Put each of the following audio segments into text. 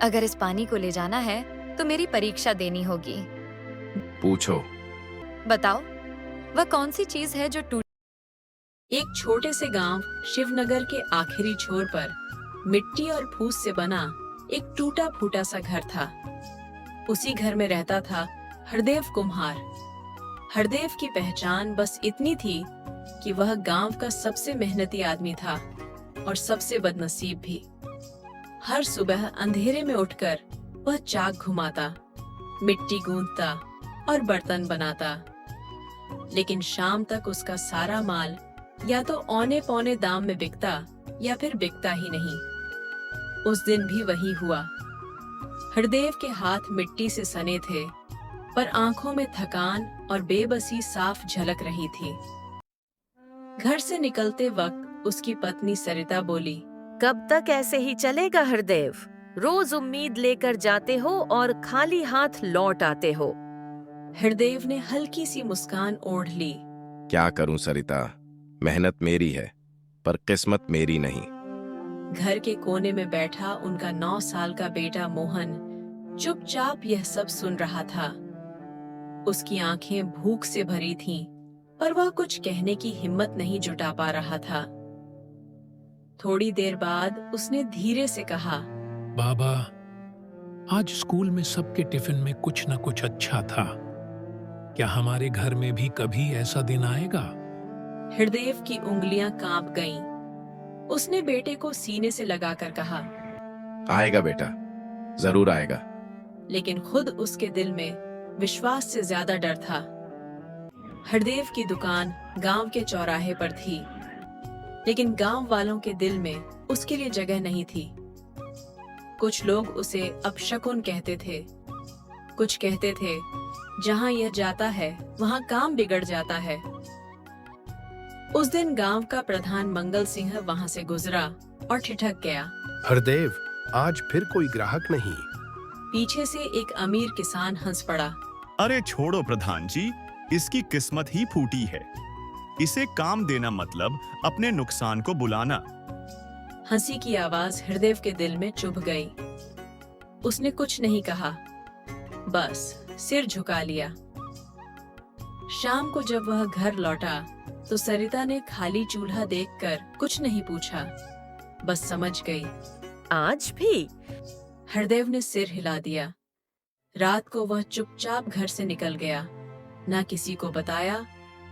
अगर इस पानी को ले जाना है तो मेरी परीक्षा देनी होगी। पूछो। बताओ, वह कौन सी चीज है जो टूट। एक छोटे से गांव शिवनगर के आखिरी छोर पर मिट्टी और फूस से बना एक टूटा फूटा सा घर था। उसी घर में रहता था हरदेव कुम्हार। हरदेव की पहचान बस इतनी थी कि वह गांव का सबसे मेहनती आदमी था और सबसे बदनसीब भी। हर सुबह अंधेरे में उठकर वह चाक घुमाता, मिट्टी गूंथता और बर्तन बनाता। लेकिन शाम तक उसका सारा माल या तो औने पौने दाम में बिकता या फिर बिकता ही नहीं। उस दिन भी वही हुआ। हरदेव के हाथ मिट्टी से सने थे, पर आंखों में थकान और बेबसी साफ झलक रही थी। घर से निकलते वक्त उसकी पत्नी सरिता बोली, कब तक ऐसे ही चलेगा हरदेव? रोज उम्मीद लेकर जाते हो और खाली हाथ लौट आते हो। हरदेव ने हल्की सी मुस्कान ओढ़ ली। क्या करूं सरिता, मेहनत मेरी है पर किस्मत मेरी नहीं। घर के कोने में बैठा उनका 9 साल का बेटा मोहन चुपचाप यह सब सुन रहा था। उसकी आंखें भूख से भरी थीं, पर वह कुछ कहने की हिम्मत नहीं जुटा पा रहा था। थोड़ी देर बाद उसने धीरे से कहा, बाबा, आज स्कूल में सबके टिफिन में कुछ न कुछ अच्छा था। क्या हमारे घर में भी कभी ऐसा दिन आएगा? हरदेव की उंगलियां कांप गईं। उसने बेटे को सीने से लगाकर कहा, आएगा बेटा, जरूर आएगा। लेकिन खुद उसके दिल में विश्वास से ज्यादा डर था। हरदेव की दुकान गांव के चौराहे पर थी, लेकिन गांव वालों के दिल में उसके लिए जगह नहीं थी। कुछ लोग उसे अपशकुन कहते थे, कुछ कहते थे जहां यह जाता है वहां काम बिगड़ जाता है। उस दिन गांव का प्रधान मंगल सिंह वहां से गुजरा और ठिठक गया। हरदेव, आज फिर कोई ग्राहक नहीं। पीछे से एक अमीर किसान हंस पड़ा। अरे छोड़ो प्रधान जी, इसकी किस्मत ही फूटी है। इसे काम देना मतलब अपने नुकसान को बुलाना। हंसी की आवाज हरदेव के दिल में चुभ गई। उसने कुछ नहीं कहा, बस सिर झुका लिया। शाम को जब वह घर लौटा तो सरिता ने खाली चूल्हा देखकर कुछ नहीं पूछा, बस समझ गई। आज भी? हरदेव ने सिर हिला दिया। रात को वह चुपचाप घर से निकल गया, ना किसी को बताया,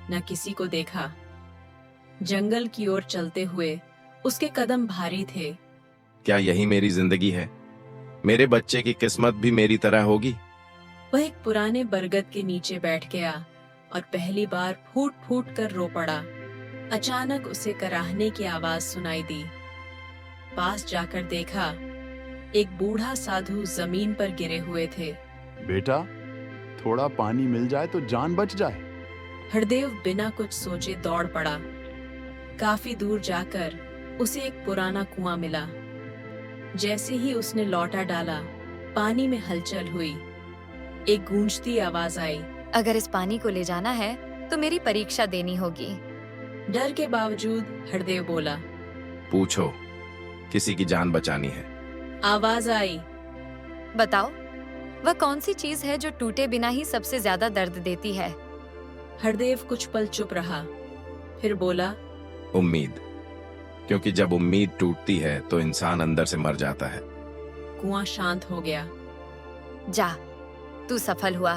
ना किसी को देखा। जंगल की ओर चलते हुए उसके कदम भारी थे। क्या यही मेरी जिंदगी है? मेरे बच्चे की किस्मत भी मेरी तरह होगी? वह एक पुराने बरगद के नीचे बैठ गया और पहली बार फूट फूट कर रो पड़ा। अचानक उसे कराहने की आवाज सुनाई दी। पास जाकर देखा, एक बूढ़ा साधु जमीन पर गिरे हुए थे। बेटा, थोड़ा पानी मिल जाए तो जान बच जाए। हरदेव बिना कुछ सोचे दौड़ पड़ा। काफी दूर जाकर उसे एक पुराना कुआं मिला। जैसे ही उसने लौटा डाला, पानी में हलचल हुई। एक गूंजती आवाज आई, अगर इस पानी को ले जाना है तो मेरी परीक्षा देनी होगी। डर के बावजूद हरदेव बोला, पूछो, किसी की जान बचानी है। आवाज आई, बताओ, वह कौन सी चीज है जो टूटे बिना ही सबसे ज्यादा दर्द देती है? हरदेव कुछ पल चुप रहा, फिर बोला, उम्मीद। क्योंकि जब उम्मीद टूटती है तो इंसान अंदर से मर जाता है। कुआं शांत हो गया। जा, तू सफल हुआ।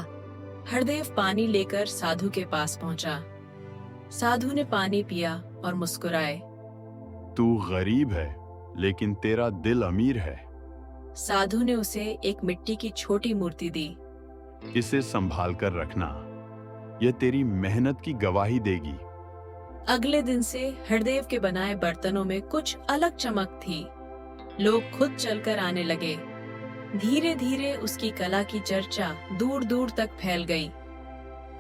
हरदेव पानी लेकर साधु के पास पहुंचा। साधु ने पानी पिया और मुस्कुराए। तू गरीब है, लेकिन तेरा दिल अमीर है। साधु ने उसे एक मिट्टी की छोटी मूर्ति दी। इसे संभाल कर रखना, यह तेरी मेहनत की गवाही देगी। अगले दिन से हरदेव के बनाए बर्तनों में कुछ अलग चमक थी। लोग खुद चलकर आने लगे। धीरे धीरे उसकी कला की चर्चा दूर दूर तक फैल गई।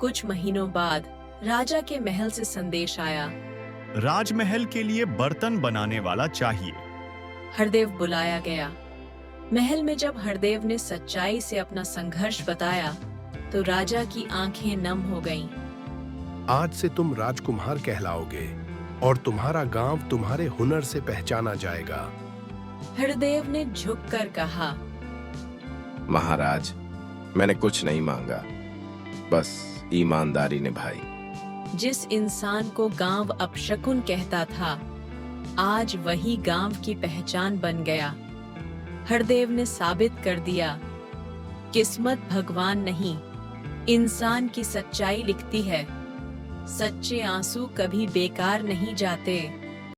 कुछ महीनों बाद राजा के महल से संदेश आया, राजमहल के लिए बर्तन बनाने वाला चाहिए। हरदेव बुलाया गया। महल में जब हरदेव ने सच्चाई से अपना संघर्ष बताया तो राजा की आंखें नम हो गईं। आज से तुम राजकुमार कहलाओगे और तुम्हारा गांव तुम्हारे हुनर से पहचाना जाएगा। हरदेव ने झुककर कहा, महाराज, मैंने कुछ नहीं मांगा, बस ईमानदारी निभाई। जिस इंसान को गांव अपशकुन कहता था, आज वही गांव की पहचान बन गया। हरदेव ने साबित कर दिया, किस्मत भगवान नहीं, इंसान की सच्चाई लिखती है। सच्चे आंसू कभी बेकार नहीं जाते।